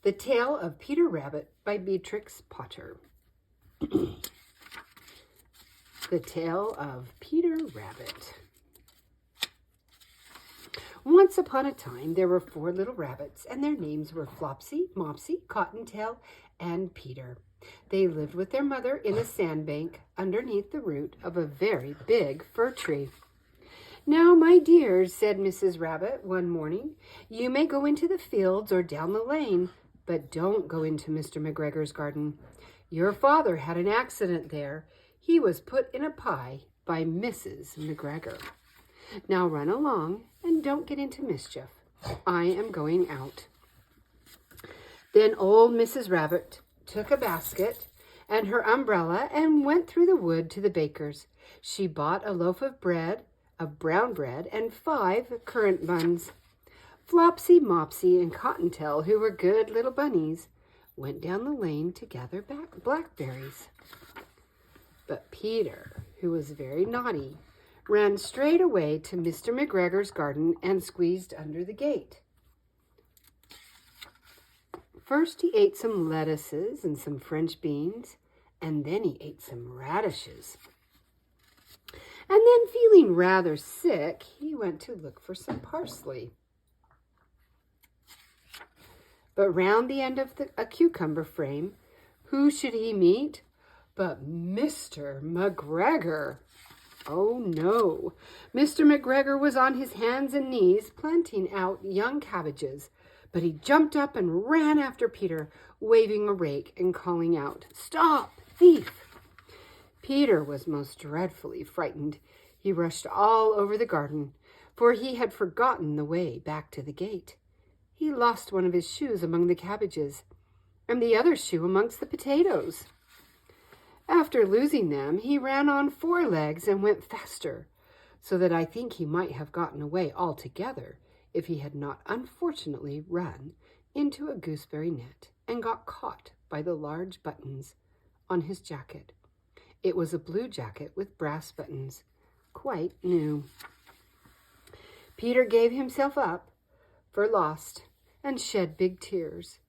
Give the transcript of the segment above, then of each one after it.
The Tale of Peter Rabbit by Beatrix Potter. The Tale of Peter Rabbit. Once upon a time, there were 4 little rabbits, and their names were Flopsy, Mopsy, Cottontail, and Peter. They lived with their mother in a sandbank underneath the root of a very big fir tree. "Now, my dears," said Mrs. Rabbit one morning, "you may go into the fields or down the lane, but don't go into Mr. McGregor's garden. Your father had an accident there. He was put in a pie by Mrs. McGregor. Now run along and don't get into mischief. I am going out." Then old Mrs. Rabbit took a basket and her umbrella and went through the wood to the baker's. She bought a loaf of bread, of brown bread, and 5 currant buns. Flopsy, Mopsy, and Cottontail, who were good little bunnies, went down the lane to gather blackberries. But Peter, who was very naughty, ran straight away to Mr. McGregor's garden and squeezed under the gate. First he ate some lettuces and some French beans, and then he ate some radishes. And then, feeling rather sick, he went to look for some parsley. But round the end of a cucumber frame, who should he meet but Mr. McGregor? Oh no, Mr. McGregor was on his hands and knees planting out young cabbages, but he jumped up and ran after Peter, waving a rake and calling out, "Stop, thief!" Peter was most dreadfully frightened. He rushed all over the garden, for he had forgotten the way back to the gate. He lost one of his shoes among the cabbages, and the other shoe amongst the potatoes. After losing them, he ran on 4 legs and went faster, so that I think he might have gotten away altogether if he had not unfortunately run into a gooseberry net and got caught by the large buttons on his jacket. It was a blue jacket with brass buttons, quite new. Peter gave himself up for lost and shed big tears,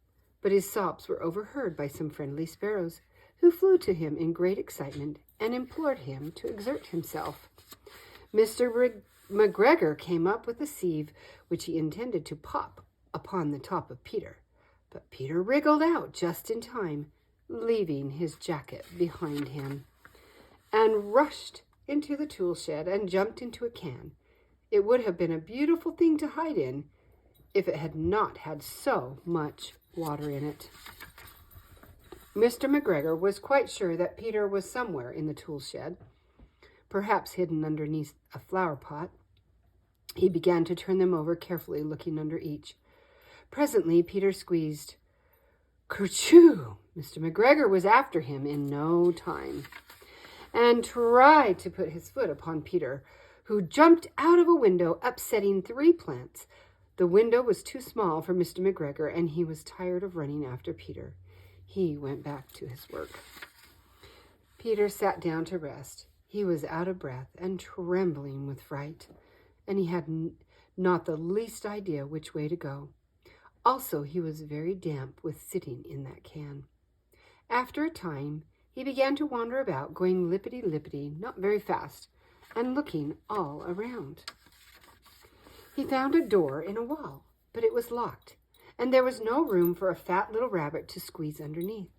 but his sobs were overheard by some friendly sparrows, who flew to him in great excitement and implored him to exert himself. Mr. McGregor came up with a sieve, which he intended to pop upon the top of Peter, but Peter wriggled out just in time, leaving his jacket behind him, and rushed into the tool shed and jumped into a can. It would have been a beautiful thing to hide in if it had not had so much water in it. Mr. McGregor was quite sure that Peter was somewhere in the tool shed, perhaps hidden underneath a flower pot. He began to turn them over carefully, looking under each. Presently, Peter squeezed. Kerchoo! Mr. McGregor was after him in no time, and tried to put his foot upon Peter, who jumped out of a window, upsetting 3 plants. The window was too small for Mr. McGregor, and he was tired of running after Peter. He went back to his work. Peter sat down to rest. He was out of breath and trembling with fright, and he had not the least idea which way to go. Also, he was very damp with sitting in that can. After a time, he began to wander about, going lippity-lippity, not very fast, and looking all around. He found a door in a wall, but it was locked, and there was no room for a fat little rabbit to squeeze underneath.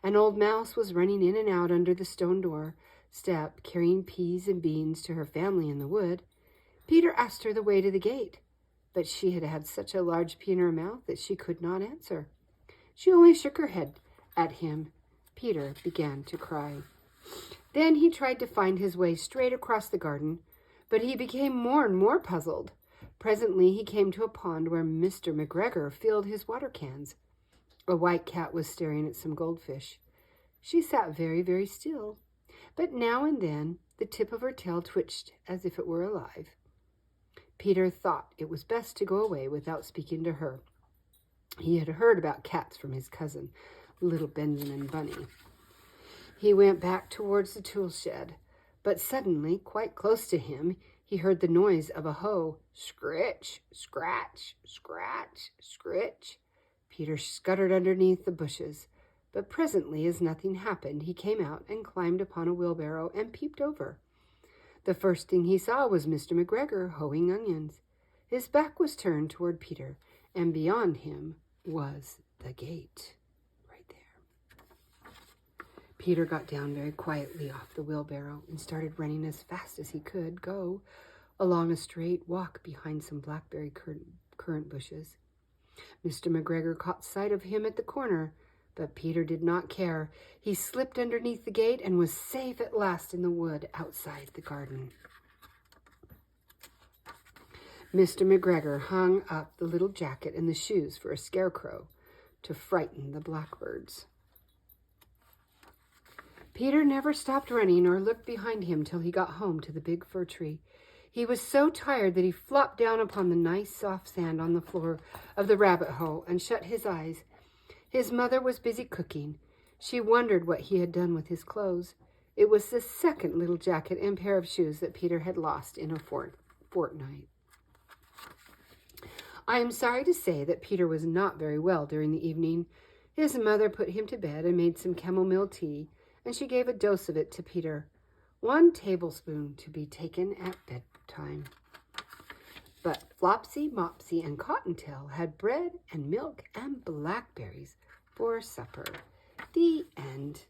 An old mouse was running in and out under the stone door step, carrying peas and beans to her family in the wood. Peter asked her the way to the gate, but she had had such a large pea in her mouth that she could not answer. She only shook her head at him. Peter began to cry. Then he tried to find his way straight across the garden, but he became more and more puzzled. Presently he came to a pond where Mr. McGregor filled his water cans. A white cat was staring at some goldfish. She sat very, very still, but now and then the tip of her tail twitched as if it were alive. Peter thought it was best to go away without speaking to her. He had heard about cats from his cousin, little Benjamin Bunny. He went back towards the tool shed, but suddenly, quite close to him, he heard the noise of a hoe. Scritch, scratch, scratch, scritch. Peter scuttered underneath the bushes, but presently, as nothing happened, he came out and climbed upon a wheelbarrow and peeped over. The first thing he saw was Mr. McGregor hoeing onions. His back was turned toward Peter, and beyond him was the gate. Right there. Peter got down very quietly off the wheelbarrow and started running as fast as he could go along a straight walk behind some blackberry currant bushes. Mr. McGregor caught sight of him at the corner, but Peter did not care. He slipped underneath the gate and was safe at last in the wood outside the garden. Mr. McGregor hung up the little jacket and the shoes for a scarecrow to frighten the blackbirds. Peter never stopped running or looked behind him till he got home to the big fir tree. He was so tired that he flopped down upon the nice soft sand on the floor of the rabbit hole and shut his eyes. His mother was busy cooking. She wondered what he had done with his clothes. It was the second little jacket and pair of shoes that Peter had lost in a fortnight. I am sorry to say that Peter was not very well during the evening. His mother put him to bed and made some chamomile tea, and she gave a dose of it to Peter, 1 tablespoon to be taken at bedtime. But Flopsy, Mopsy, and Cottontail had bread and milk and blackberries for supper. The end.